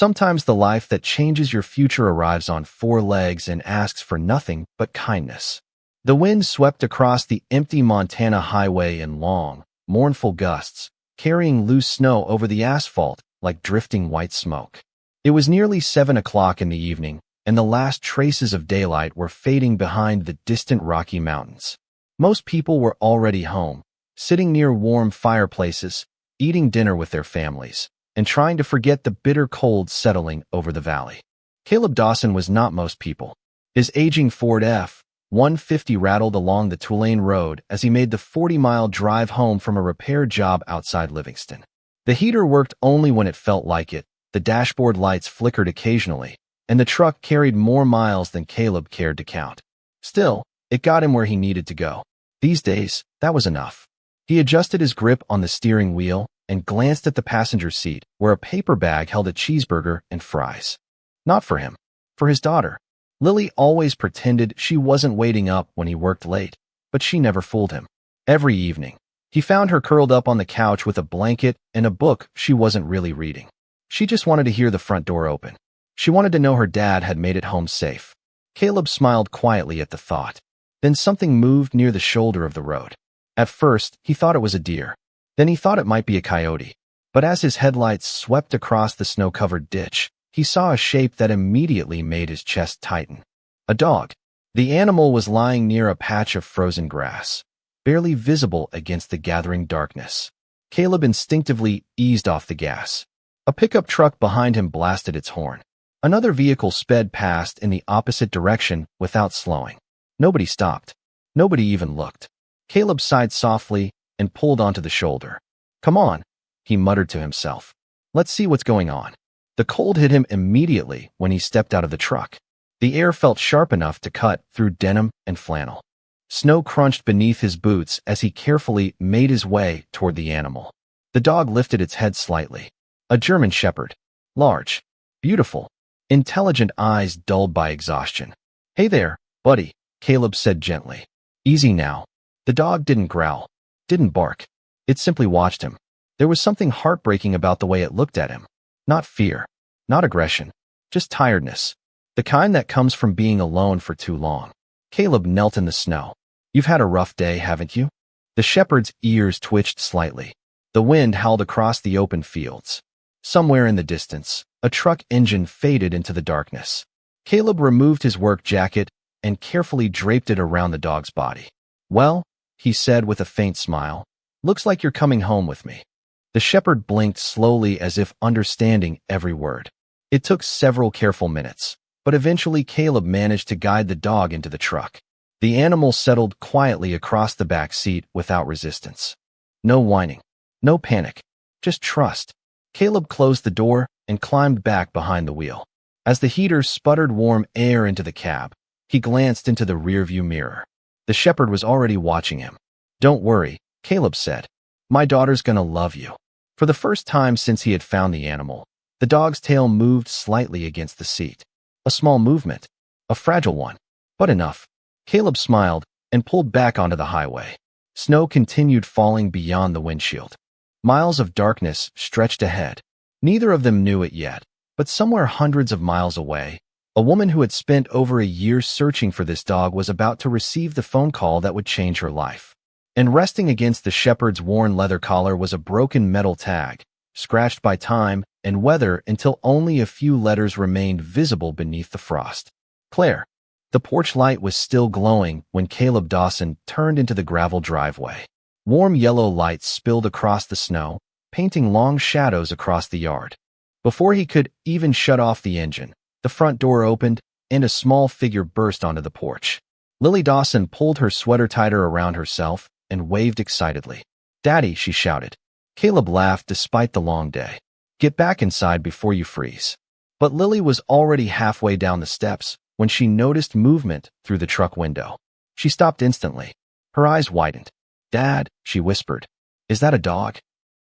Sometimes the life that changes your future arrives on four legs and asks for nothing but kindness. The wind swept across the empty Montana highway in long, mournful gusts, carrying loose snow over the asphalt like drifting white smoke. It was nearly 7 o'clock in the evening, and the last traces of daylight were fading behind the distant Rocky Mountains. Most people were already home, sitting near warm fireplaces, eating dinner with their families, and trying to forget the bitter cold settling over the valley. Caleb Dawson was not most people. His aging Ford F-150 rattled along the Tulane Road as he made the 40-mile drive home from a repair job outside Livingston. The heater worked only when it felt like it, the dashboard lights flickered occasionally, and the truck carried more miles than Caleb cared to count. Still, it got him where he needed to go. These days, that was enough. He adjusted his grip on the steering wheel and glanced at the passenger seat, where a paper bag held a cheeseburger and fries. Not for him. For his daughter. Lily always pretended she wasn't waiting up when he worked late, but she never fooled him. Every evening, he found her curled up on the couch with a blanket and a book she wasn't really reading. She just wanted to hear the front door open. She wanted to know her dad had made it home safe. Caleb smiled quietly at the thought. Then something moved near the shoulder of the road. At first, he thought it was a deer. Then he thought it might be a coyote. But as his headlights swept across the snow-covered ditch, he saw a shape that immediately made his chest tighten. A dog. The animal was lying near a patch of frozen grass, barely visible against the gathering darkness. Caleb instinctively eased off the gas. A pickup truck behind him blasted its horn. Another vehicle sped past in the opposite direction without slowing. Nobody stopped. Nobody even looked. Caleb sighed softly and pulled onto the shoulder. "Come on," he muttered to himself. "Let's see what's going on." The cold hit him immediately when he stepped out of the truck. The air felt sharp enough to cut through denim and flannel. Snow crunched beneath his boots as he carefully made his way toward the animal. The dog lifted its head slightly. A German shepherd. Large. Beautiful. Intelligent eyes dulled by exhaustion. "Hey there, buddy," Caleb said gently. "Easy now." The dog didn't growl, didn't bark. It simply watched him. There was something heartbreaking about the way it looked at him. Not fear, not aggression, just tiredness. The kind that comes from being alone for too long. Caleb knelt in the snow. "You've had a rough day, haven't you?" The shepherd's ears twitched slightly. The wind howled across the open fields. Somewhere in the distance, a truck engine faded into the darkness. Caleb removed his work jacket and carefully draped it around the dog's body. "Well," he said with a faint smile, "looks like you're coming home with me." The shepherd blinked slowly as if understanding every word. It took several careful minutes, but eventually Caleb managed to guide the dog into the truck. The animal settled quietly across the back seat without resistance. No whining, no panic, just trust. Caleb closed the door and climbed back behind the wheel. As the heater sputtered warm air into the cab, he glanced into the rearview mirror. The shepherd was already watching him. "Don't worry," Caleb said. "My daughter's gonna love you." For the first time since he had found the animal, the dog's tail moved slightly against the seat. A small movement, a fragile one, but enough. Caleb smiled and pulled back onto the highway. Snow continued falling beyond the windshield. Miles of darkness stretched ahead. Neither of them knew it yet, but somewhere hundreds of miles away, a woman who had spent over a year searching for this dog was about to receive the phone call that would change her life. And resting against the shepherd's worn leather collar was a broken metal tag, scratched by time and weather until only a few letters remained visible beneath the frost. Claire. The porch light was still glowing when Caleb Dawson turned into the gravel driveway. Warm yellow light spilled across the snow, painting long shadows across the yard. Before he could even shut off the engine, the front door opened and a small figure burst onto the porch. Lily Dawson pulled her sweater tighter around herself and waved excitedly. "Daddy," she shouted. Caleb laughed despite the long day. "Get back inside before you freeze." But Lily was already halfway down the steps when she noticed movement through the truck window. She stopped instantly. Her eyes widened. "Dad," she whispered. "Is that a dog?"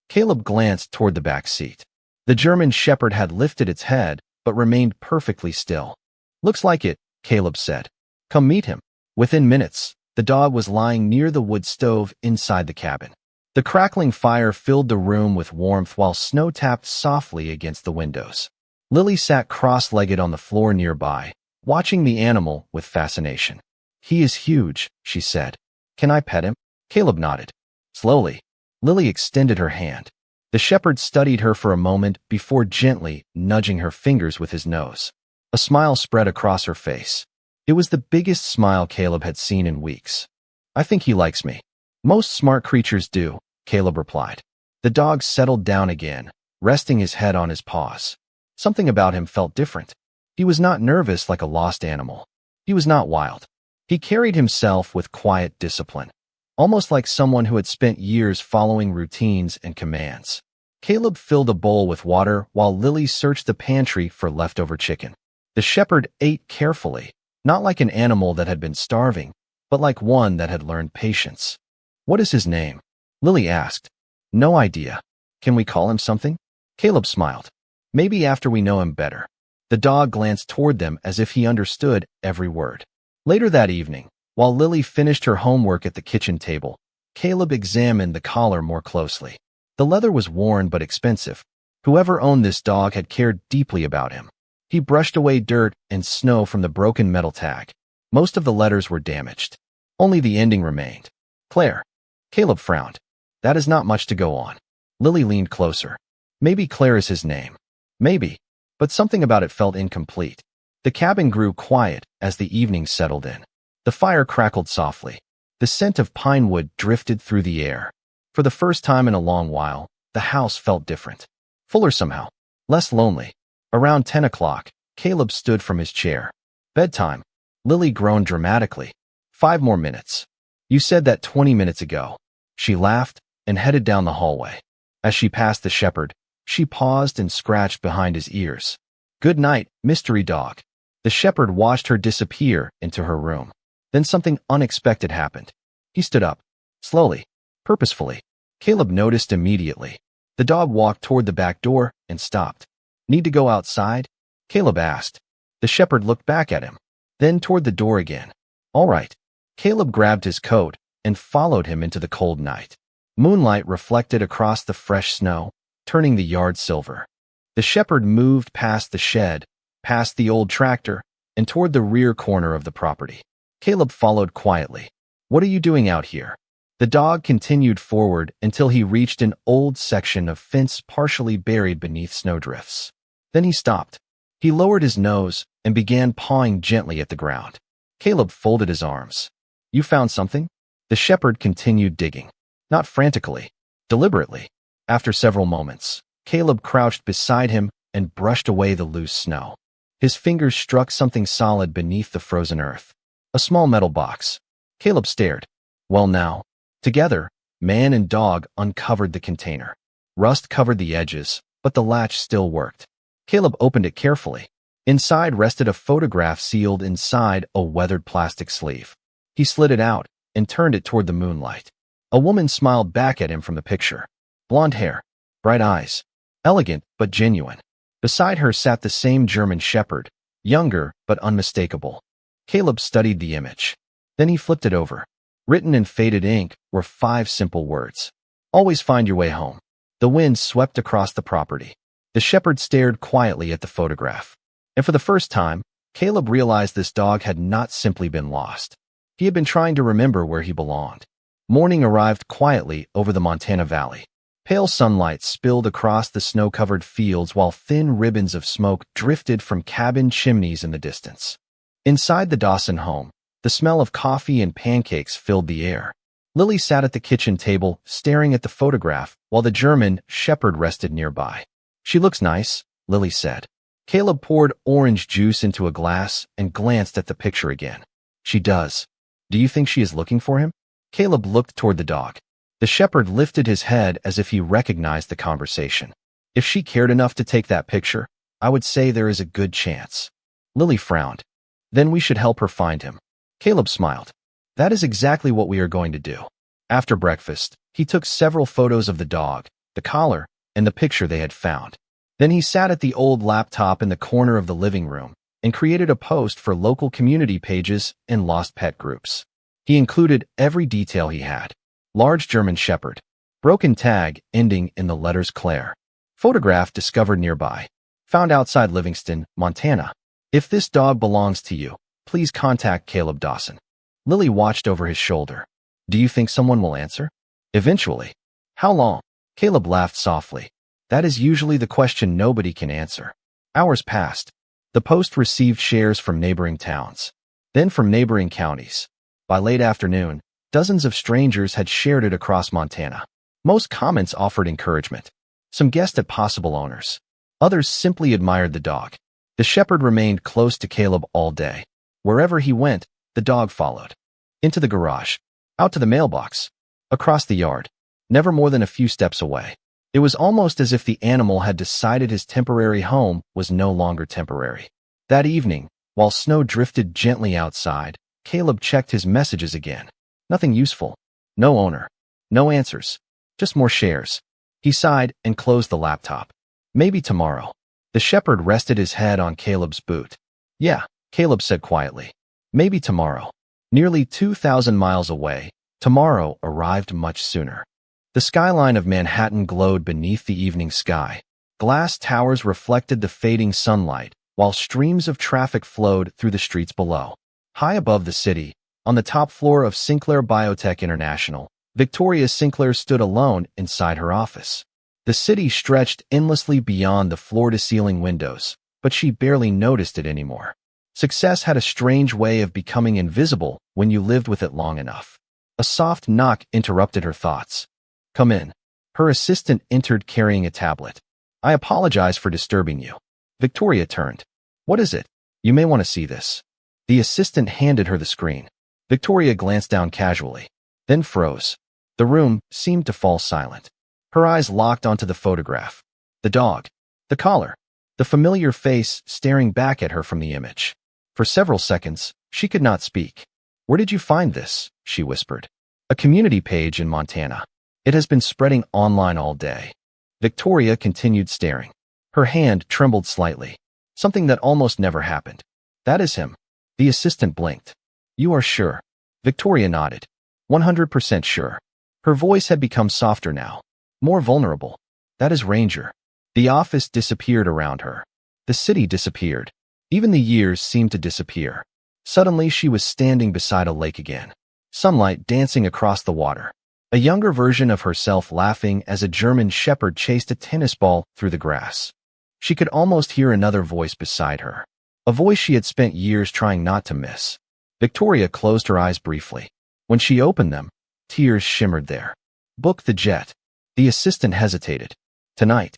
Caleb glanced toward the back seat. The German shepherd had lifted its head, but remained perfectly still. "Looks like it," Caleb said. "Come meet him." Within minutes, the dog was lying near the wood stove inside the cabin. The crackling fire filled the room with warmth while snow tapped softly against the windows. Lily sat cross-legged on the floor nearby, watching the animal with fascination. "He is huge," she said. "Can I pet him?" Caleb nodded. Slowly, Lily extended her hand. The shepherd studied her for a moment before gently nudging her fingers with his nose. A smile spread across her face. It was the biggest smile Caleb had seen in weeks. "I think he likes me." "Most smart creatures do," Caleb replied. The dog settled down again, resting his head on his paws. Something about him felt different. He was not nervous like a lost animal. He was not wild. He carried himself with quiet discipline, almost like someone who had spent years following routines and commands. Caleb filled a bowl with water while Lily searched the pantry for leftover chicken. The shepherd ate carefully, not like an animal that had been starving, but like one that had learned patience. "What is his name?" Lily asked. "No idea. Can we call him something?" Caleb smiled. "Maybe after we know him better." The dog glanced toward them as if he understood every word. Later that evening, while Lily finished her homework at the kitchen table, Caleb examined the collar more closely. The leather was worn but expensive. Whoever owned this dog had cared deeply about him. He brushed away dirt and snow from the broken metal tag. Most of the letters were damaged. Only the ending remained. "Claire." Caleb frowned. "That is not much to go on." Lily leaned closer. "Maybe Claire is his name." Maybe. But something about it felt incomplete. The cabin grew quiet as the evening settled in. The fire crackled softly. The scent of pine wood drifted through the air. For the first time in a long while, the house felt different. Fuller somehow. Less lonely. Around 10 o'clock, Caleb stood from his chair. "Bedtime." Lily groaned dramatically. "5 more minutes." "You said that 20 minutes ago." She laughed and headed down the hallway. As she passed the shepherd, she paused and scratched behind his ears. "Good night, mystery dog." The shepherd watched her disappear into her room. Then something unexpected happened. He stood up. Slowly. Purposefully. Caleb noticed immediately. The dog walked toward the back door and stopped. "Need to go outside?" Caleb asked. The shepherd looked back at him, then toward the door again. "All right." Caleb grabbed his coat and followed him into the cold night. Moonlight reflected across the fresh snow, turning the yard silver. The shepherd moved past the shed, past the old tractor, and toward the rear corner of the property. Caleb followed quietly. "What are you doing out here?" The dog continued forward until he reached an old section of fence partially buried beneath snowdrifts. Then he stopped. He lowered his nose and began pawing gently at the ground. Caleb folded his arms. "You found something?" The shepherd continued digging. Not frantically, deliberately. After several moments, Caleb crouched beside him and brushed away the loose snow. His fingers struck something solid beneath the frozen earth. A small metal box. Caleb stared. Well now. Together, man and dog uncovered the container. Rust covered the edges, but the latch still worked. Caleb opened it carefully. Inside rested a photograph sealed inside a weathered plastic sleeve. He slid it out and turned it toward the moonlight. A woman smiled back at him from the picture. Blonde hair, bright eyes, elegant but genuine. Beside her sat the same German shepherd, younger but unmistakable. Caleb studied the image. Then he flipped it over. Written in faded ink were 5 simple words. "Always find your way home." The wind swept across the property. The shepherd stared quietly at the photograph. And for the first time, Caleb realized this dog had not simply been lost. He had been trying to remember where he belonged. Morning arrived quietly over the Montana Valley. Pale sunlight spilled across the snow-covered fields while thin ribbons of smoke drifted from cabin chimneys in the distance. Inside the Dawson home, the smell of coffee and pancakes filled the air. Lily sat at the kitchen table, staring at the photograph, while the German shepherd rested nearby. "She looks nice," Lily said. Caleb poured orange juice into a glass and glanced at the picture again. "She does. Do you think she is looking for him?" Caleb looked toward the dog. The shepherd lifted his head as if he recognized the conversation. "If she cared enough to take that picture, I would say there is a good chance." Lily frowned. "Then we should help her find him." Caleb smiled. "That is exactly what we are going to do." After breakfast, he took several photos of the dog, the collar, and the picture they had found. Then he sat at the old laptop in the corner of the living room and created a post for local community pages and lost pet groups. He included every detail he had. Large German shepherd. Broken tag ending in the letters Claire. Photograph discovered nearby. found outside Livingston, Montana. If this dog belongs to you, please contact Caleb Dawson. Lily watched over his shoulder. Do you think someone will answer? Eventually. How long? Caleb laughed softly. That is usually the question nobody can answer. Hours passed. The Post received shares from neighboring towns, then from neighboring counties. By late afternoon, dozens of strangers had shared it across Montana. Most comments offered encouragement. Some guessed at possible owners. Others simply admired the dog. The shepherd remained close to Caleb all day. Wherever he went, the dog followed. Into the garage, out to the mailbox, across the yard, never more than a few steps away. It was almost as if the animal had decided his temporary home was no longer temporary. That evening, while snow drifted gently outside, Caleb checked his messages again. Nothing useful. No owner. No answers. Just more shares. He sighed and closed the laptop. Maybe tomorrow. The shepherd rested his head on Caleb's boot. Yeah, Caleb said quietly. Maybe tomorrow. Nearly 2,000 miles away, tomorrow arrived much sooner. The skyline of Manhattan glowed beneath the evening sky. Glass towers reflected the fading sunlight, while streams of traffic flowed through the streets below. High above the city, on the top floor of Sinclair Biotech International, Victoria Sinclair stood alone inside her office. The city stretched endlessly beyond the floor-to-ceiling windows, but she barely noticed it anymore. Success had a strange way of becoming invisible when you lived with it long enough. A soft knock interrupted her thoughts. Come in. Her assistant entered carrying a tablet. I apologize for disturbing you. Victoria turned. What is it? You may want to see this. The assistant handed her the screen. Victoria glanced down casually, then froze. The room seemed to fall silent. Her eyes locked onto the photograph. The dog. The collar. The familiar face staring back at her from the image. For several seconds, she could not speak. Where did you find this? She whispered. A community page in Montana. It has been spreading online all day. Victoria continued staring. Her hand trembled slightly. Something that almost never happened. That is him. The assistant blinked. You are sure? Victoria nodded. 100% sure. Her voice had become softer now. More vulnerable. That is Ranger. The office disappeared around her. The city disappeared. Even the years seemed to disappear. Suddenly she was standing beside a lake again. Sunlight dancing across the water. A younger version of herself laughing as a German shepherd chased a tennis ball through the grass. She could almost hear another voice beside her. A voice she had spent years trying not to miss. Victoria closed her eyes briefly. When she opened them, tears shimmered there. Book the jet. The assistant hesitated. Tonight.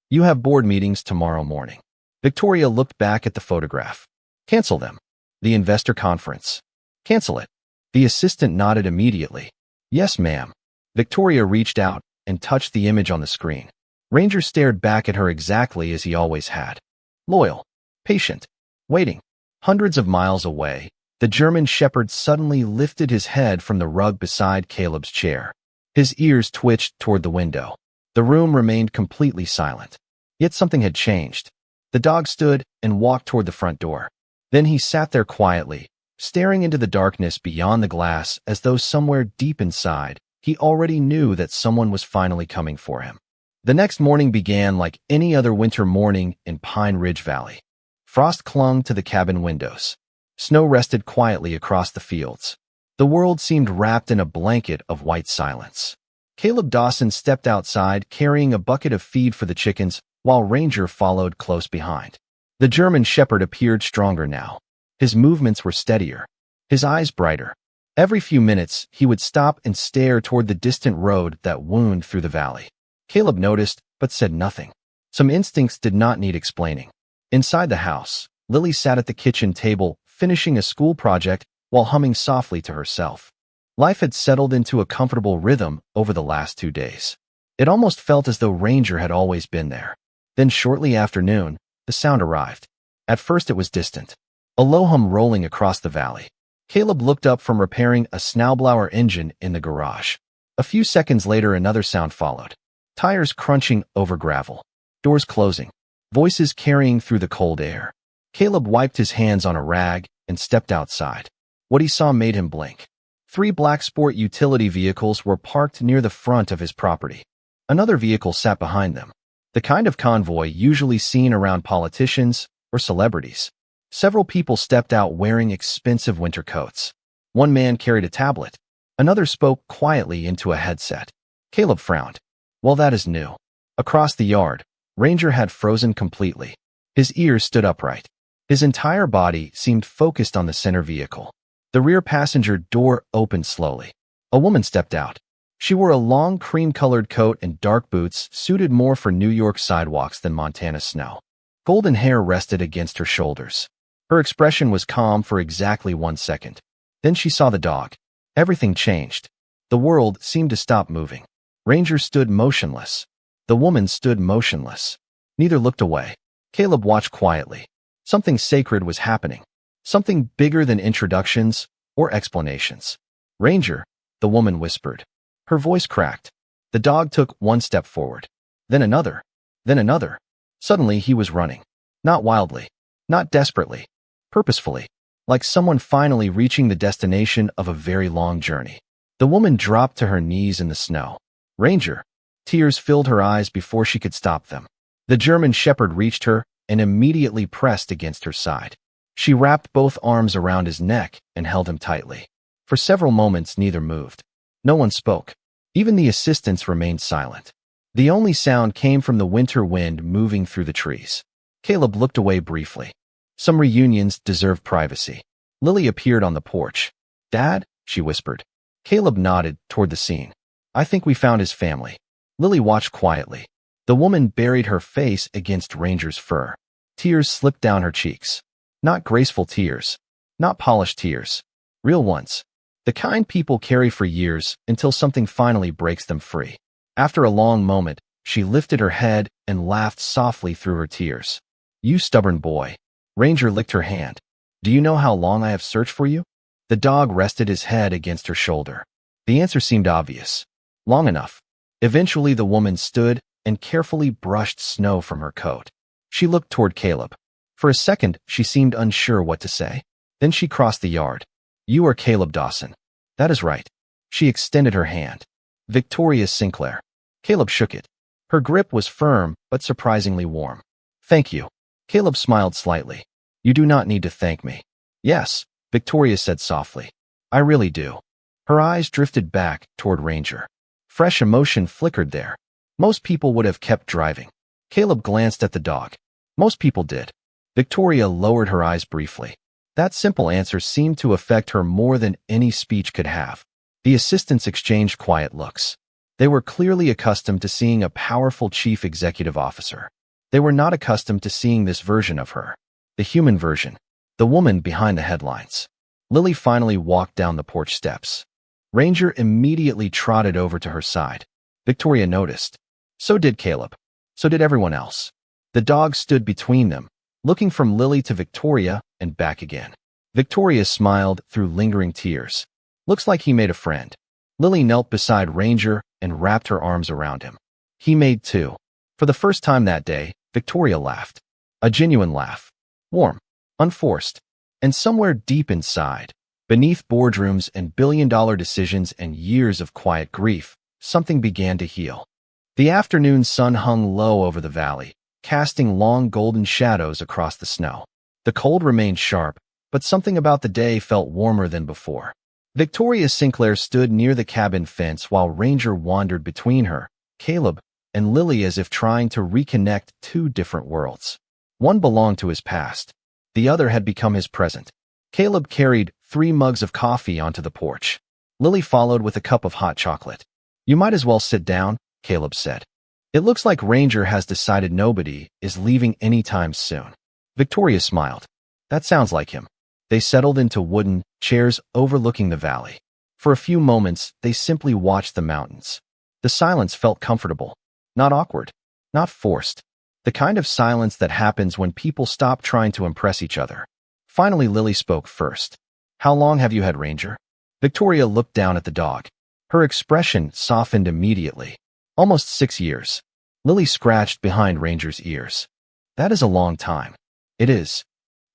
You have board meetings tomorrow morning. Victoria looked back at the photograph. Cancel them. The investor conference. Cancel it. The assistant nodded immediately. Yes, ma'am. Victoria reached out and touched the image on the screen. Ranger stared back at her exactly as he always had. Loyal. Patient. Waiting. Hundreds of miles away, the German shepherd suddenly lifted his head from the rug beside Caleb's chair. His ears twitched toward the window. The room remained completely silent. Yet something had changed. The dog stood and walked toward the front door. Then he sat there quietly, staring into the darkness beyond the glass as though somewhere deep inside, he already knew that someone was finally coming for him. The next morning began like any other winter morning in Pine Ridge Valley. Frost clung to the cabin windows. Snow rested quietly across the fields. The world seemed wrapped in a blanket of white silence. Caleb Dawson stepped outside carrying a bucket of feed for the chickens, while Ranger followed close behind. The German shepherd appeared stronger now. His movements were steadier, his eyes brighter. Every few minutes, he would stop and stare toward the distant road that wound through the valley. Caleb noticed, but said nothing. Some instincts did not need explaining. Inside the house, Lily sat at the kitchen table, finishing a school project while humming softly to herself. Life had settled into a comfortable rhythm over the last 2 days. It almost felt as though Ranger had always been there. Then shortly after noon, the sound arrived. At first it was distant. A low hum rolling across the valley. Caleb looked up from repairing a snowblower engine in the garage. A few seconds later another sound followed. Tires crunching over gravel. Doors closing. Voices carrying through the cold air. Caleb wiped his hands on a rag and stepped outside. What he saw made him blink. 3 black sport utility vehicles were parked near the front of his property. Another vehicle sat behind them. the kind of convoy usually seen around politicians or celebrities. Several people stepped out wearing expensive winter coats. One man carried a tablet. Another spoke quietly into a headset. Caleb frowned. Well, that is new. Across the yard, Ranger had frozen completely. His ears stood upright. His entire body seemed focused on the center vehicle. The rear passenger door opened slowly. A woman stepped out. She wore a long cream-colored coat and dark boots suited more for New York sidewalks than Montana snow. Golden hair rested against her shoulders. Her expression was calm for exactly 1 second. Then she saw the dog. Everything changed. The world seemed to stop moving. Ranger stood motionless. The woman stood motionless. Neither looked away. Caleb watched quietly. Something sacred was happening. Something bigger than introductions or explanations. Ranger, the woman whispered. Her voice cracked. The dog took 1 step forward. Then another. Then another. Suddenly he was running. Not wildly. Not desperately. Purposefully. Like someone finally reaching the destination of a very long journey. The woman dropped to her knees in the snow. Ranger. Tears filled her eyes before she could stop them. The German shepherd reached her and immediately pressed against her side. She wrapped both arms around his neck and held him tightly. For several moments, neither moved. No one spoke. Even the assistants remained silent. The only sound came from the winter wind moving through the trees. Caleb looked away briefly. Some reunions deserve privacy. Lily appeared on the porch. Dad, she whispered. Caleb nodded toward the scene. I think we found his family. Lily watched quietly. The woman buried her face against Ranger's fur. Tears slipped down her cheeks. Not graceful tears. Not polished tears. Real ones. The kind people carry for years until something finally breaks them free. After a long moment, she lifted her head and laughed softly through her tears. You stubborn boy. Ranger licked her hand. Do you know how long I have searched for you? The dog rested his head against her shoulder. The answer seemed obvious. Long enough. Eventually the woman stood and carefully brushed snow from her coat. She looked toward Caleb. For a second, she seemed unsure what to say. Then she crossed the yard. You are Caleb Dawson. That is right. She extended her hand. Victoria Sinclair. Caleb shook it. Her grip was firm, but surprisingly warm. Thank you. Caleb smiled slightly. You do not need to thank me. Yes, Victoria said softly. I really do. Her eyes drifted back toward Ranger. Fresh emotion flickered there. Most people would have kept driving. Caleb glanced at the dog. Most people did. Victoria lowered her eyes briefly. That simple answer seemed to affect her more than any speech could have. The assistants exchanged quiet looks. They were clearly accustomed to seeing a powerful chief executive officer. They were not accustomed to seeing this version of her. The human version. The woman behind the headlines. Lily finally walked down the porch steps. Ranger immediately trotted over to her side. Victoria noticed. So did Caleb. So did everyone else. The dog stood between them, looking from Lily to Victoria and back again. Victoria smiled through lingering tears. Looks like he made a friend. Lily knelt beside Ranger and wrapped her arms around him. He made too. For the first time that day, Victoria laughed. A genuine laugh. Warm. Unforced. And somewhere deep inside, beneath boardrooms and billion-dollar decisions and years of quiet grief, something began to heal. The afternoon sun hung low over the valley, casting long golden shadows across the snow. The cold remained sharp, but something about the day felt warmer than before. Victoria Sinclair stood near the cabin fence while Ranger wandered between her, Caleb, and Lily as if trying to reconnect two different worlds. One belonged to his past. The other had become his present. Caleb carried 3 mugs of coffee onto the porch. Lily followed with a cup of hot chocolate. You might as well sit down, Caleb said. It looks like Ranger has decided nobody is leaving anytime soon. Victoria smiled. That sounds like him. They settled into wooden chairs overlooking the valley. For a few moments, they simply watched the mountains. The silence felt comfortable. Not awkward. Not forced. The kind of silence that happens when people stop trying to impress each other. Finally, Lily spoke first. How long have you had Ranger? Victoria looked down at the dog. Her expression softened immediately. Almost 6 years. Lily scratched behind Ranger's ears. That is a long time. It is.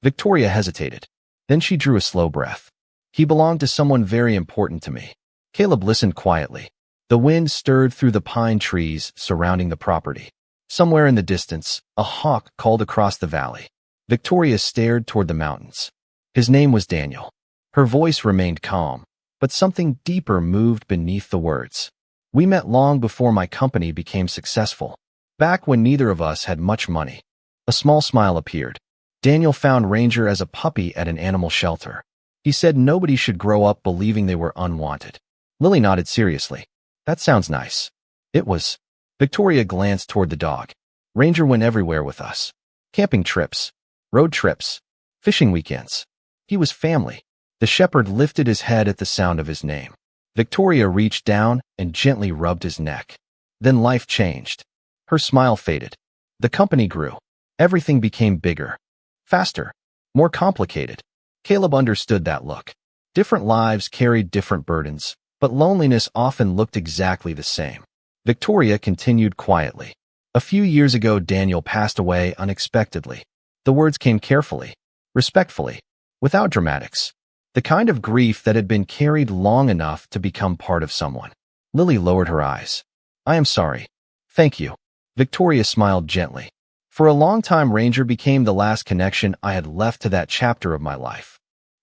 Victoria hesitated. Then she drew a slow breath. He belonged to someone very important to me. Caleb listened quietly. The wind stirred through the pine trees surrounding the property. Somewhere in the distance, a hawk called across the valley. Victoria stared toward the mountains. His name was Daniel. Her voice remained calm, but something deeper moved beneath the words. We met long before my company became successful. Back when neither of us had much money. A small smile appeared. Daniel found Ranger as a puppy at an animal shelter. He said nobody should grow up believing they were unwanted. Lily nodded seriously. That sounds nice. It was. Victoria glanced toward the dog. Ranger went everywhere with us. Camping trips, road trips, fishing weekends. He was family. The shepherd lifted his head at the sound of his name. Victoria reached down and gently rubbed his neck. Then life changed. Her smile faded. The company grew. Everything became bigger, faster, more complicated. Caleb understood that look. Different lives carried different burdens, but loneliness often looked exactly the same. Victoria continued quietly. A few years ago, Daniel passed away unexpectedly. The words came carefully, respectfully, without dramatics. The kind of grief that had been carried long enough to become part of someone. Lily lowered her eyes. I am sorry. Thank you. Victoria smiled gently. For a long time, Ranger became the last connection I had left to that chapter of my life.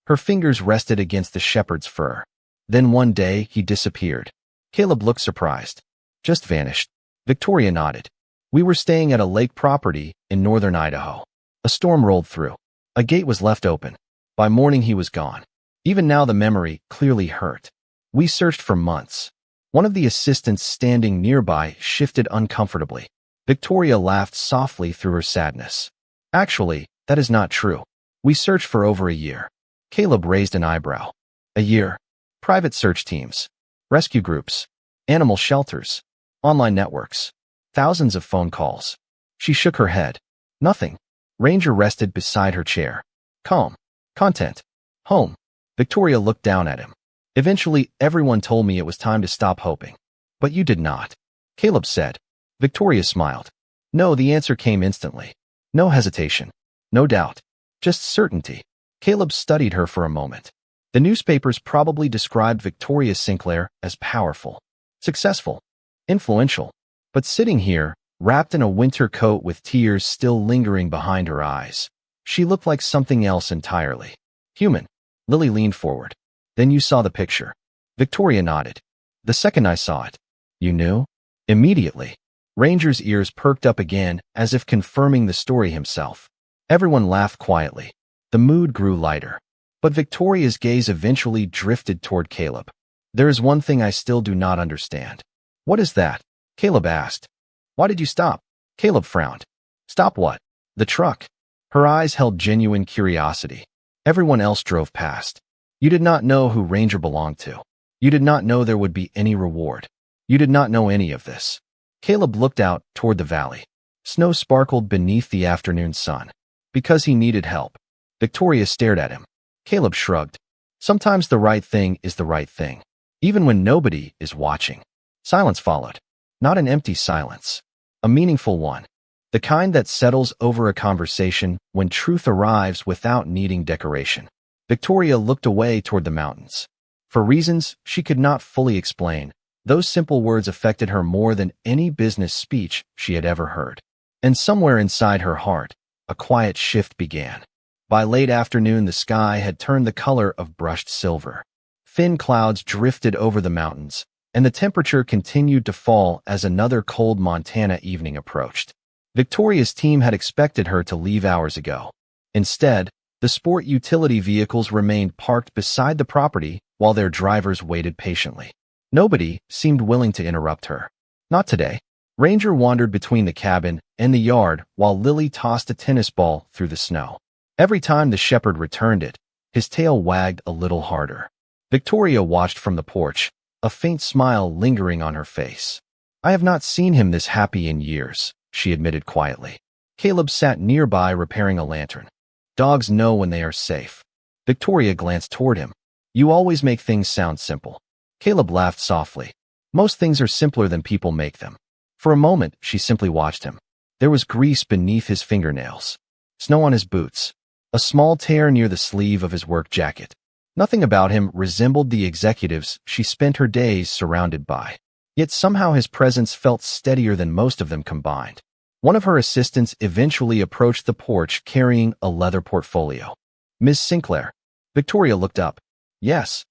Her fingers rested against the shepherd's fur. Then one day, he disappeared. Caleb looked surprised. Just vanished. Victoria nodded. We were staying at a lake property in northern Idaho. A storm rolled through. A gate was left open. By morning, he was gone. Even now, the memory clearly hurt. We searched for months. One of the assistants standing nearby shifted uncomfortably. Victoria laughed softly through her sadness. Actually, that is not true. We searched for over a year. Caleb raised an eyebrow. A year? Private search teams, rescue groups, animal shelters, online networks, thousands of phone calls. She shook her head. Nothing. Ranger rested beside her chair. Calm. Content. Home. Victoria looked down at him. Eventually, everyone told me it was time to stop hoping. But you did not. Caleb said. Victoria smiled. No, the answer came instantly. No hesitation. No doubt. Just certainty. Caleb studied her for a moment. The newspapers probably described Victoria Sinclair as powerful, successful, influential. But sitting here, wrapped in a winter coat with tears still lingering behind her eyes, she looked like something else entirely. Human. Lily leaned forward. Then you saw the picture. Victoria nodded. The second I saw it. You knew? Immediately. Ranger's ears perked up again, as if confirming the story himself. Everyone laughed quietly. The mood grew lighter. But Victoria's gaze eventually drifted toward Caleb. There is one thing I still do not understand. What is that? Caleb asked. Why did you stop? Caleb frowned. Stop what? The truck. Her eyes held genuine curiosity. Everyone else drove past. You did not know who Ranger belonged to. You did not know there would be any reward. You did not know any of this. Caleb looked out toward the valley. Snow sparkled beneath the afternoon sun. Because he needed help. Victoria stared at him. Caleb shrugged. Sometimes the right thing is the right thing, even when nobody is watching. Silence followed. Not an empty silence. A meaningful one. The kind that settles over a conversation when truth arrives without needing decoration. Victoria looked away toward the mountains. For reasons she could not fully explain, those simple words affected her more than any business speech she had ever heard. And somewhere inside her heart, a quiet shift began. By late afternoon, the sky had turned the color of brushed silver. Thin clouds drifted over the mountains, and the temperature continued to fall as another cold Montana evening approached. Victoria's team had expected her to leave hours ago. Instead, the sport utility vehicles remained parked beside the property while their drivers waited patiently. Nobody seemed willing to interrupt her. Not today. Ranger wandered between the cabin and the yard while Lily tossed a tennis ball through the snow. Every time the shepherd returned it, his tail wagged a little harder. Victoria watched from the porch, a faint smile lingering on her face. I have not seen him this happy in years, she admitted quietly. Caleb sat nearby repairing a lantern. Dogs know when they are safe. Victoria glanced toward him. You always make things sound simple. Caleb laughed softly. Most things are simpler than people make them. For a moment, she simply watched him. There was grease beneath his fingernails, snow on his boots, a small tear near the sleeve of his work jacket. Nothing about him resembled the executives she spent her days surrounded by. Yet somehow his presence felt steadier than most of them combined. One of her assistants eventually approached the porch carrying a leather portfolio. Ms. Sinclair. Victoria looked up. Yes.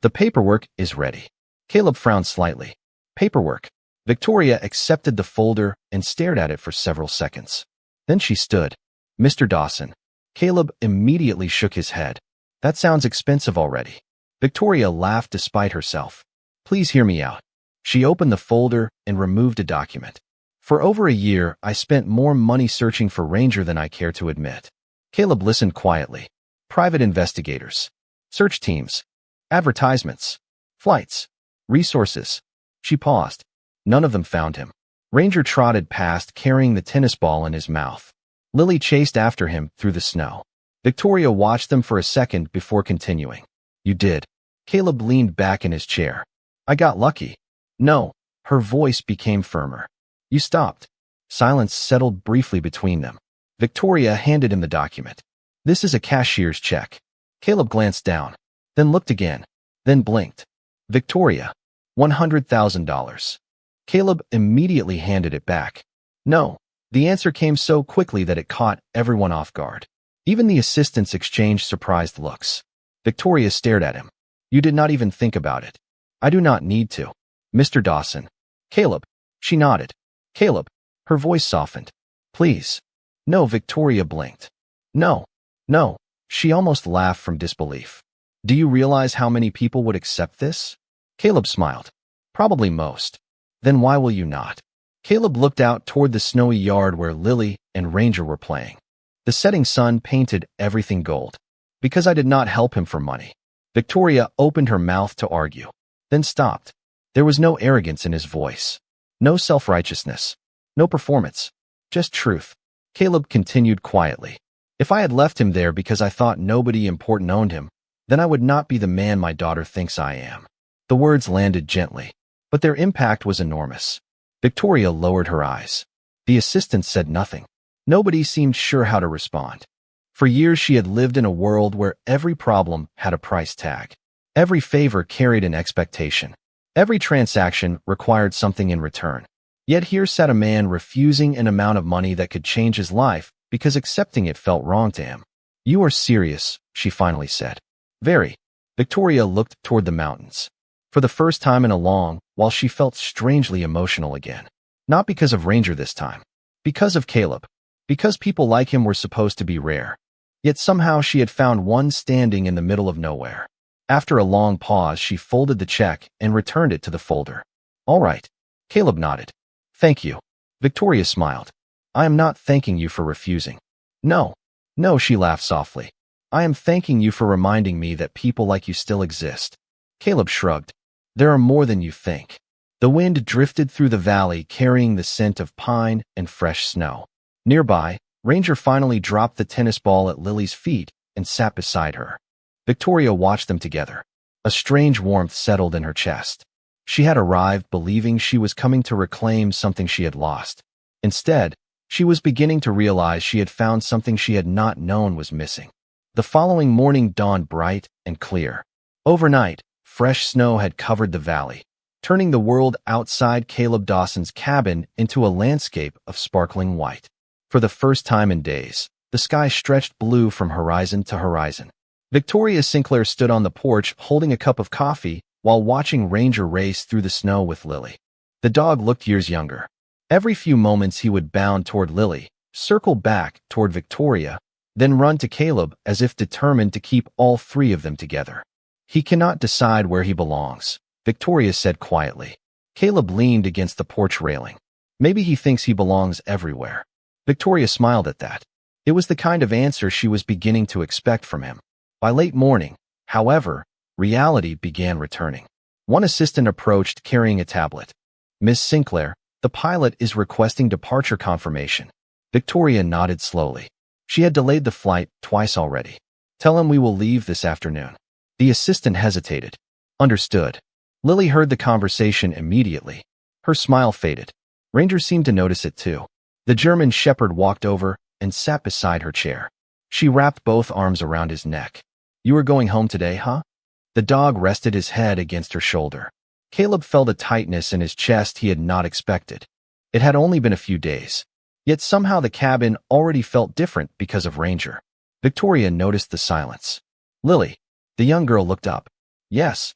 The paperwork is ready. Caleb frowned slightly. Paperwork. Victoria accepted the folder and stared at it for several seconds. Then she stood. Mr. Dawson. Caleb immediately shook his head. That sounds expensive already. Victoria laughed despite herself. Please hear me out. She opened the folder and removed a document. For over a year, I spent more money searching for Ranger than I care to admit. Caleb listened quietly. Private investigators. Search teams. Advertisements. Flights. Resources. She paused. None of them found him. Ranger trotted past carrying the tennis ball in his mouth. Lily chased after him through the snow. Victoria watched them for a second before continuing. You did. Caleb leaned back in his chair. I got lucky. No. Her voice became firmer. You stopped. Silence settled briefly between them. Victoria handed him the document. This is a cashier's check. Caleb glanced down, then looked again, then blinked. Victoria. $100,000. Caleb immediately handed it back. No. The answer came so quickly that it caught everyone off guard. Even the assistants exchanged surprised looks. Victoria stared at him. You did not even think about it. I do not need to. Mr. Dawson. Caleb. She nodded. Caleb. Her voice softened. Please. No. Victoria blinked. No. No. She almost laughed from disbelief. Do you realize how many people would accept this? Caleb smiled. Probably most. Then why will you not? Caleb looked out toward the snowy yard where Lily and Ranger were playing. The setting sun painted everything gold. Because I did not help him for money. Victoria opened her mouth to argue, then stopped. There was no arrogance in his voice. No self-righteousness. No performance. Just truth. Caleb continued quietly. If I had left him there because I thought nobody important owned him, then I would not be the man my daughter thinks I am. The words landed gently, but their impact was enormous. Victoria lowered her eyes. The assistant said nothing. Nobody seemed sure how to respond. For years she had lived in a world where every problem had a price tag. Every favor carried an expectation. Every transaction required something in return. Yet here sat a man refusing an amount of money that could change his life because accepting it felt wrong to him. You are serious, she finally said. Very. Victoria looked toward the mountains. For the first time in a long while she felt strangely emotional again. Not because of Ranger this time. Because of Caleb. Because people like him were supposed to be rare. Yet somehow she had found one standing in the middle of nowhere. After a long pause, she folded the check and returned it to the folder. All right. Caleb nodded. Thank you. Victoria smiled. I am not thanking you for refusing. No. No, she laughed softly. I am thanking you for reminding me that people like you still exist. Caleb shrugged. There are more than you think. The wind drifted through the valley carrying the scent of pine and fresh snow. Nearby, Ranger finally dropped the tennis ball at Lily's feet and sat beside her. Victoria watched them together. A strange warmth settled in her chest. She had arrived believing she was coming to reclaim something she had lost. Instead, she was beginning to realize she had found something she had not known was missing. The following morning dawned bright and clear. Overnight, fresh snow had covered the valley, turning the world outside Caleb Dawson's cabin into a landscape of sparkling white. For the first time in days, the sky stretched blue from horizon to horizon. Victoria Sinclair stood on the porch holding a cup of coffee while watching Ranger race through the snow with Lily. The dog looked years younger. Every few moments he would bound toward Lily, circle back toward Victoria, then run to Caleb as if determined to keep all three of them together. He cannot decide where he belongs, Victoria said quietly. Caleb leaned against the porch railing. Maybe he thinks he belongs everywhere. Victoria smiled at that. It was the kind of answer she was beginning to expect from him. By late morning, however, reality began returning. One assistant approached carrying a tablet. Miss Sinclair, the pilot is requesting departure confirmation. Victoria nodded slowly. She had delayed the flight twice already. Tell him we will leave this afternoon. The assistant hesitated. Understood. Lily heard the conversation immediately. Her smile faded. Ranger seemed to notice it too. The German shepherd walked over and sat beside her chair. She wrapped both arms around his neck. You are going home today, huh? The dog rested his head against her shoulder. Caleb felt a tightness in his chest he had not expected. It had only been a few days. Yet somehow the cabin already felt different because of Ranger. Victoria noticed the silence. Lily. The young girl looked up. Yes.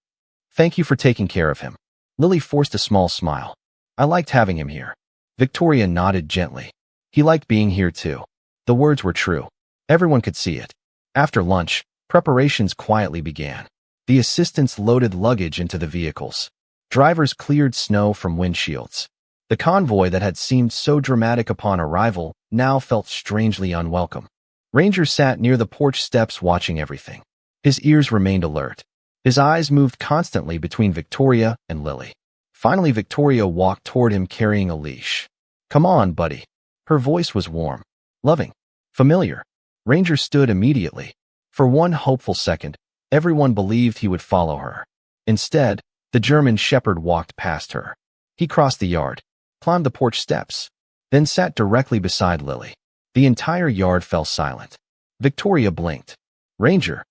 Thank you for taking care of him. Lily forced a small smile. I liked having him here. Victoria nodded gently. He liked being here too. The words were true. Everyone could see it. After lunch, preparations quietly began. The assistants loaded luggage into the vehicles. Drivers cleared snow from windshields. The convoy that had seemed so dramatic upon arrival now felt strangely unwelcome. Ranger sat near the porch steps watching everything. His ears remained alert. His eyes moved constantly between Victoria and Lily. Finally, Victoria walked toward him carrying a leash. Come on, buddy. Her voice was warm, loving, familiar. Ranger stood immediately. For one hopeful second, everyone believed he would follow her. Instead, the German shepherd walked past her. He crossed the yard, climbed the porch steps, then sat directly beside Lily. The entire yard fell silent. Victoria blinked. Ranger.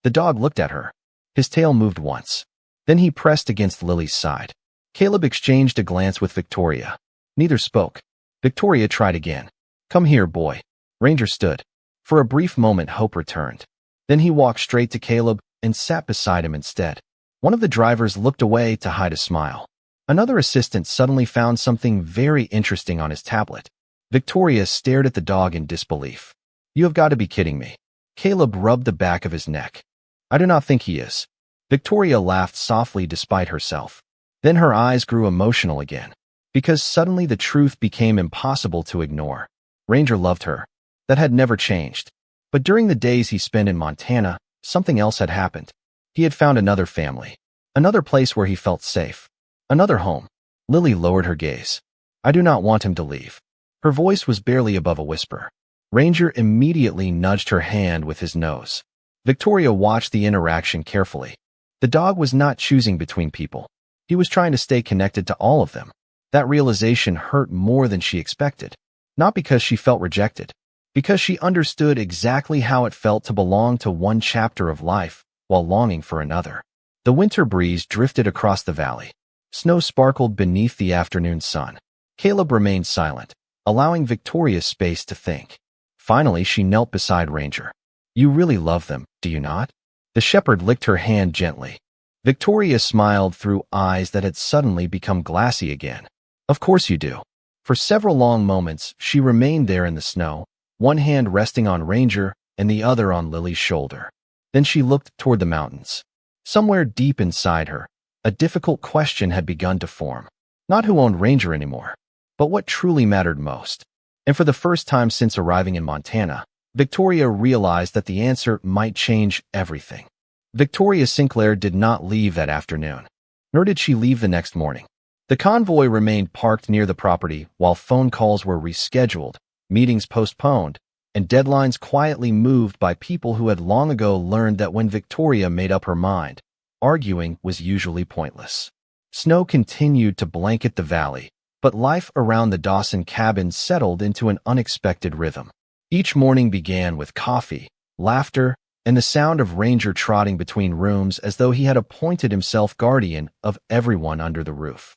The dog looked at her. His tail moved once. Then he pressed against Lily's side. Caleb exchanged a glance with Victoria. Neither spoke. Victoria tried again. Come here, boy. Ranger stood. For a brief moment, hope returned. Then he walked straight to Caleb and sat beside him instead. One of the drivers looked away to hide a smile. Another assistant suddenly found something very interesting on his tablet. Victoria stared at the dog in disbelief. You have got to be kidding me. Caleb rubbed the back of his neck. I do not think he is. Victoria laughed softly despite herself. Then her eyes grew emotional again, because suddenly the truth became impossible to ignore. Ranger loved her. That had never changed. But during the days he spent in Montana, something else had happened. He had found another family, another place where he felt safe, another home. Lily lowered her gaze. I do not want him to leave. Her voice was barely above a whisper. Ranger immediately nudged her hand with his nose. Victoria watched the interaction carefully. The dog was not choosing between people. He was trying to stay connected to all of them. That realization hurt more than she expected. Not because she felt rejected, because she understood exactly how it felt to belong to one chapter of life while longing for another. The winter breeze drifted across the valley. Snow sparkled beneath the afternoon sun. Caleb remained silent, allowing Victoria space to think. Finally, she knelt beside Ranger. You really love them, do you not? The shepherd licked her hand gently. Victoria smiled through eyes that had suddenly become glassy again. Of course you do. For several long moments, she remained there in the snow, one hand resting on Ranger and the other on Lily's shoulder. Then she looked toward the mountains. Somewhere deep inside her, a difficult question had begun to form. Not who owned Ranger anymore, but what truly mattered most. And for the first time since arriving in Montana, Victoria realized that the answer might change everything. Victoria Sinclair did not leave that afternoon, nor did she leave the next morning. The convoy remained parked near the property while phone calls were rescheduled, meetings postponed, and deadlines quietly moved by people who had long ago learned that when Victoria made up her mind, arguing was usually pointless. Snow continued to blanket the valley, but life around the Dawson cabin settled into an unexpected rhythm. Each morning began with coffee, laughter, and the sound of Ranger trotting between rooms as though he had appointed himself guardian of everyone under the roof.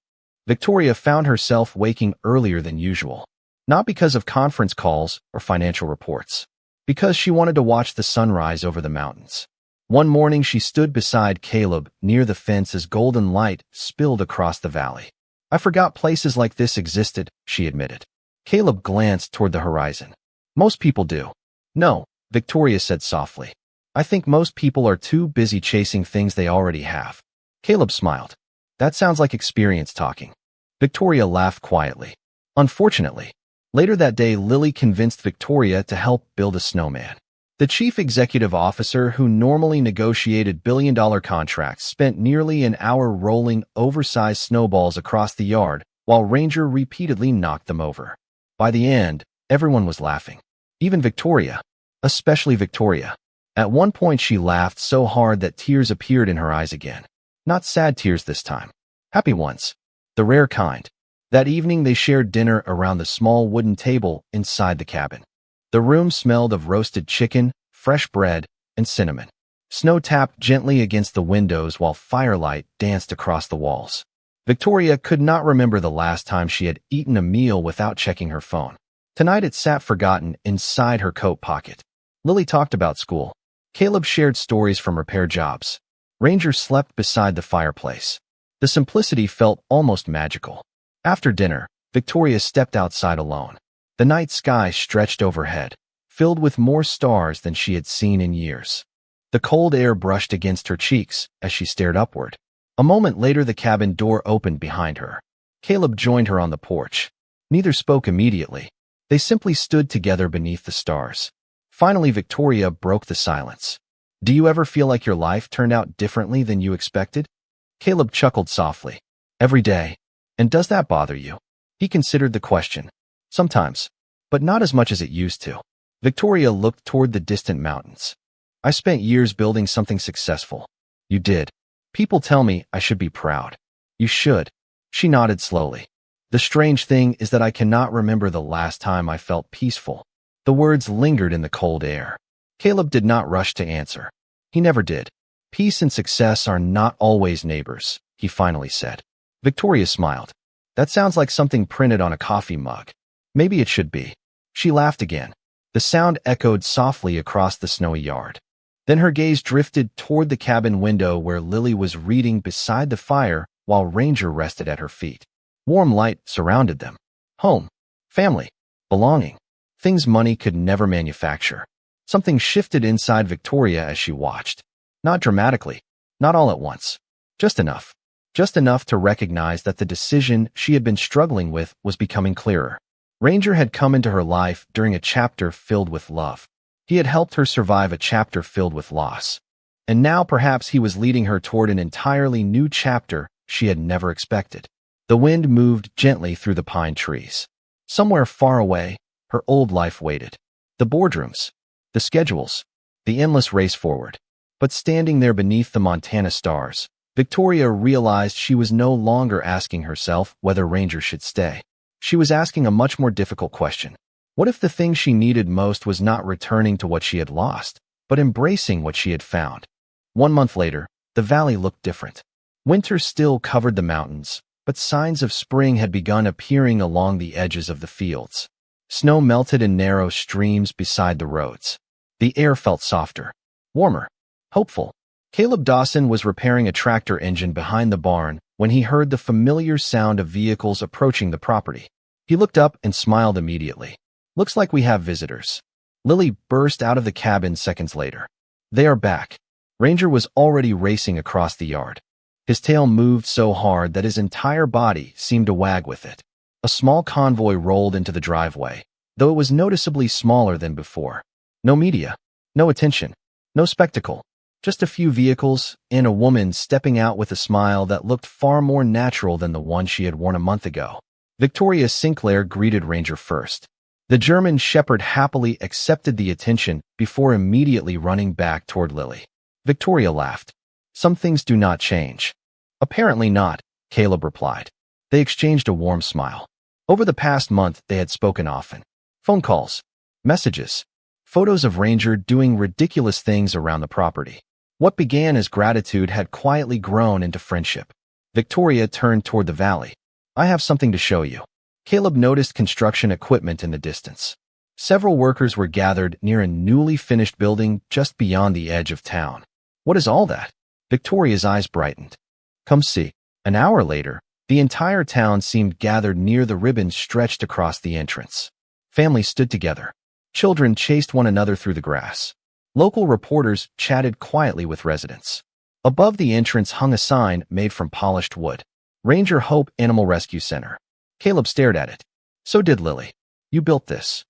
Victoria found herself waking earlier than usual, not because of conference calls or financial reports, because she wanted to watch the sunrise over the mountains. One morning she stood beside Caleb near the fence as golden light spilled across the valley. I forgot places like this existed, she admitted. Caleb glanced toward the horizon. Most people do. No, Victoria said softly. I think most people are too busy chasing things they already have. Caleb smiled. That sounds like experience talking. Victoria laughed quietly. Unfortunately, later that day Lily convinced Victoria to help build a snowman. The chief executive officer who normally negotiated billion-dollar contracts spent nearly an hour rolling oversized snowballs across the yard while Ranger repeatedly knocked them over. By the end, everyone was laughing. Even Victoria. Especially Victoria. At one point she laughed so hard that tears appeared in her eyes again. Not sad tears this time. Happy ones. The rare kind. That evening they shared dinner around the small wooden table inside the cabin. The room smelled of roasted chicken, fresh bread, and cinnamon. Snow tapped gently against the windows while firelight danced across the walls. Victoria could not remember the last time she had eaten a meal without checking her phone. Tonight it sat forgotten inside her coat pocket. Lily talked about school. Caleb shared stories from repair jobs. Ranger slept beside the fireplace. The simplicity felt almost magical. After dinner, Victoria stepped outside alone. The night sky stretched overhead, filled with more stars than she had seen in years. The cold air brushed against her cheeks as she stared upward. A moment later, the cabin door opened behind her. Caleb joined her on the porch. Neither spoke immediately. They simply stood together beneath the stars. Finally, Victoria broke the silence. "Do you ever feel like your life turned out differently than you expected?" Caleb chuckled softly. "Every day. And does that bother you?" He considered the question. "Sometimes. But not as much as it used to." Victoria looked toward the distant mountains. "I spent years building something successful." "You did. People tell me I should be proud." "You should." She nodded slowly. "The strange thing is that I cannot remember the last time I felt peaceful." The words lingered in the cold air. Caleb did not rush to answer. He never did. "Peace and success are not always neighbors," he finally said. Victoria smiled. "That sounds like something printed on a coffee mug." "Maybe it should be." She laughed again. The sound echoed softly across the snowy yard. Then her gaze drifted toward the cabin window where Lily was reading beside the fire while Ranger rested at her feet. Warm light surrounded them. Home. Family. Belonging. Things money could never manufacture. Something shifted inside Victoria as she watched. Not dramatically. Not all at once. Just enough. Just enough to recognize that the decision she had been struggling with was becoming clearer. Ranger had come into her life during a chapter filled with love. He had helped her survive a chapter filled with loss. And now perhaps he was leading her toward an entirely new chapter she had never expected. The wind moved gently through the pine trees. Somewhere far away, her old life waited. The boardrooms, the schedules, the endless race forward. But standing there beneath the Montana stars, Victoria realized she was no longer asking herself whether Ranger should stay. She was asking a much more difficult question. What if the thing she needed most was not returning to what she had lost, but embracing what she had found? 1 month later, the valley looked different. Winter still covered the mountains, but signs of spring had begun appearing along the edges of the fields. Snow melted in narrow streams beside the roads. The air felt softer, warmer, hopeful. Caleb Dawson was repairing a tractor engine behind the barn when he heard the familiar sound of vehicles approaching the property. He looked up and smiled immediately. "Looks like we have visitors." Lily burst out of the cabin seconds later. "They are back." Ranger was already racing across the yard. His tail moved so hard that his entire body seemed to wag with it. A small convoy rolled into the driveway, though it was noticeably smaller than before. No media, no attention, no spectacle. Just a few vehicles and a woman stepping out with a smile that looked far more natural than the one she had worn a month ago. Victoria Sinclair greeted Ranger first. The German shepherd happily accepted the attention before immediately running back toward Lily. Victoria laughed. "Some things do not change." "Apparently not," Caleb replied. They exchanged a warm smile. Over the past month, they had spoken often. Phone calls, messages, photos of Ranger doing ridiculous things around the property. What began as gratitude had quietly grown into friendship. Victoria turned toward the valley. "I have something to show you." Caleb noticed construction equipment in the distance. Several workers were gathered near a newly finished building just beyond the edge of town. "What is all that?" Victoria's eyes brightened. "Come see." An hour later, the entire town seemed gathered near the ribbon stretched across the entrance. Families stood together. Children chased one another through the grass. Local reporters chatted quietly with residents. Above the entrance hung a sign made from polished wood. Ranger Hope Animal Rescue Center. Caleb stared at it. So did Lily. "You built this?"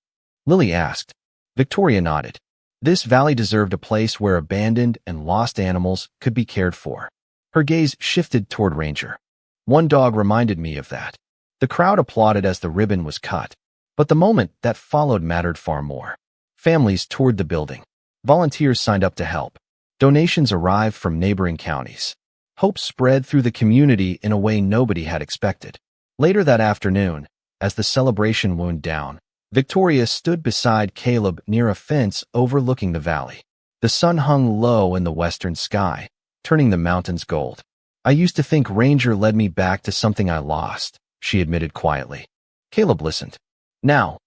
Lily asked. Victoria nodded. This valley deserved a place where abandoned and lost animals could be cared for. Her gaze shifted toward Ranger. "One dog reminded me of that." The crowd applauded as the ribbon was cut, but the moment that followed mattered far more. Families toured the building. Volunteers signed up to help. Donations arrived from neighboring counties. Hope spread through the community in a way nobody had expected. Later that afternoon, as the celebration wound down, Victoria stood beside Caleb near a fence overlooking the valley. The sun hung low in the western sky, turning the mountains gold. "I used to think Ranger led me back to something I lost," she admitted quietly. Caleb listened. "Now,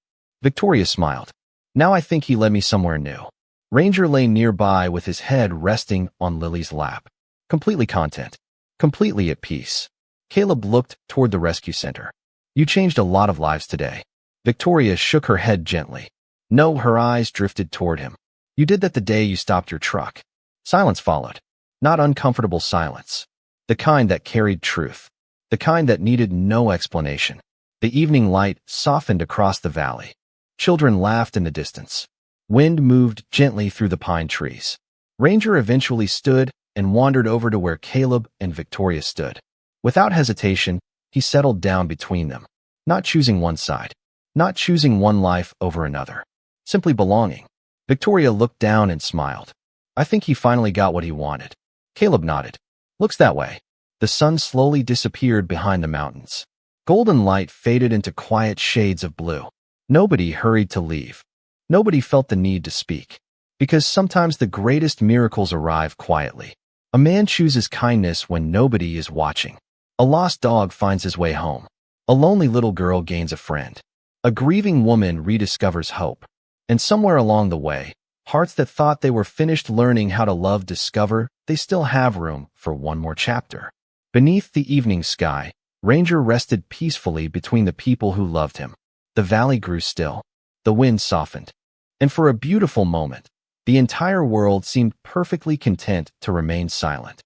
Victoria smiled. Now I think he led me somewhere new. Ranger lay nearby with his head resting on Lily's lap. Completely content. Completely at peace. Caleb looked toward the rescue center. You changed a lot of lives today. Victoria shook her head gently. No, her eyes drifted toward him. You did that the day you stopped your truck. Silence followed. Not uncomfortable silence. The kind that carried truth. The kind that needed no explanation. The evening light softened across the valley. Children laughed in the distance. Wind moved gently through the pine trees. Ranger eventually stood and wandered over to where Caleb and Victoria stood. Without hesitation, he settled down between them, not choosing one side, not choosing one life over another, simply belonging. Victoria looked down and smiled. I think he finally got what he wanted. Caleb nodded. Looks that way. The sun slowly disappeared behind the mountains. Golden light faded into quiet shades of blue. Nobody hurried to leave. Nobody felt the need to speak. Because sometimes the greatest miracles arrive quietly. A man chooses kindness when nobody is watching. A lost dog finds his way home. A lonely little girl gains a friend. A grieving woman rediscovers hope. And somewhere along the way, hearts that thought they were finished learning how to love discover they still have room for one more chapter. Beneath the evening sky, Ranger rested peacefully between the people who loved him. The valley grew still. The wind softened. And for a beautiful moment, the entire world seemed perfectly content to remain silent.